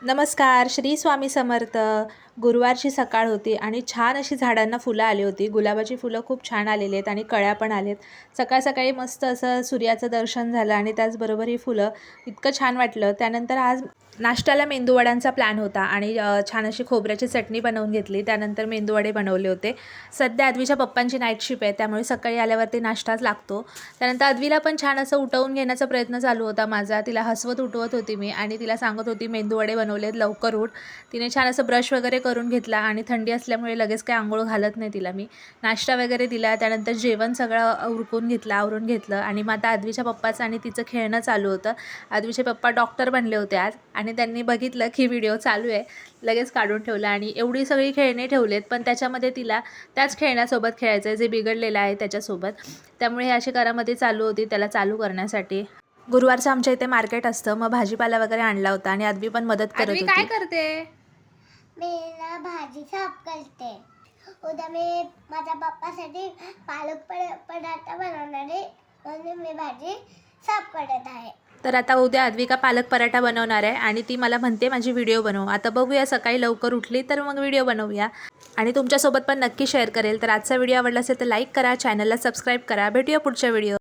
नमस्कार, श्री स्वामी समर्थ. गुरुवारची सकाळ होती आणि छान अशी झाडांना फुलं आली होती. गुलाबाची फुलं खूप छान आलेली आहेत आणि कळ्या पण आलेत. सकाळ सकाळी मस्त असं सूर्याचं दर्शन झालं आणि त्याचबरोबर ही फुलं इतकं छान वाटलं. त्यानंतर आज नाश्त्याला मेंदूवड्यांचा प्लॅन होता आणि छान अशी खोबऱ्याची चटणी बनवून घेतली. त्यानंतर मेंदूवडे बनवले होते. सध्या अद्वीच्या पप्पांची नाईट शिफ्ट आहे, त्यामुळे सकाळी आल्यावरती नाश्ताच लागतो. त्यानंतर अद्वीला पण छान असं उठवून घेण्याचा प्रयत्न चालू होता माझा. तिला हसवत उठवत होती मी आणि तिला सांगत होती मेंदूवडे बनवलेत, लवकर उठ. तिने छान असं ब्रश वगैरे करून घेतला आणि थंडी असल्यामुळे लगेच काही आंघोळ घालत नाही तिला मी. नाश्ता वगैरे दिला, त्यानंतर जेवण सगळं उरकून घेतलं, आवरून घेतलं आणि मग आता अद्वीच्या पप्पाचं आणि तिचं खेळणं चालू होतं. अद्वीचे पप्पा डॉक्टर बनले होते आज आणि त्यांनी बघितलं की व्हिडिओ चालू आहे, लगेच काढून ठेवला आणि एवढी सगळी खेळणे ठेवलेत, पण त्याच्यामध्ये तिला त्याच खेळण्यासोबत खेळायचं आहे जे बिघडलेलं आहे त्याच्यासोबत. त्यामुळे हे अशी करामती चालू होती त्याला चालू करण्यासाठी. गुरुवारचं आमच्या इथे मार्केट असतं, मग भाजीपाला वगैरे आणला होता आणि अद्वी पण मदत करत होती. काय करते? मी ना भाजी साफ करते. उद्या मी माझ्या पप्पासाठी पालक पराठा बनवणार आहे, म्हणून मी भाजी साफ करत आहे. तर आता उद्या अद्विका पालक पराठा बनवणार आहे आणि ती मला म्हणते माझी व्हिडिओ बनव. आता बघूया, सकाळी लवकर उठली तर मग व्हिडिओ बनवूया आणि तुमच्यासोबत पण नक्की शेअर करेल. तर आजचा व्हिडिओ आवडला असेल तर लाईक करा, चॅनलला सबस्क्राईब करा. भेटूया पुढच्या व्हिडिओ.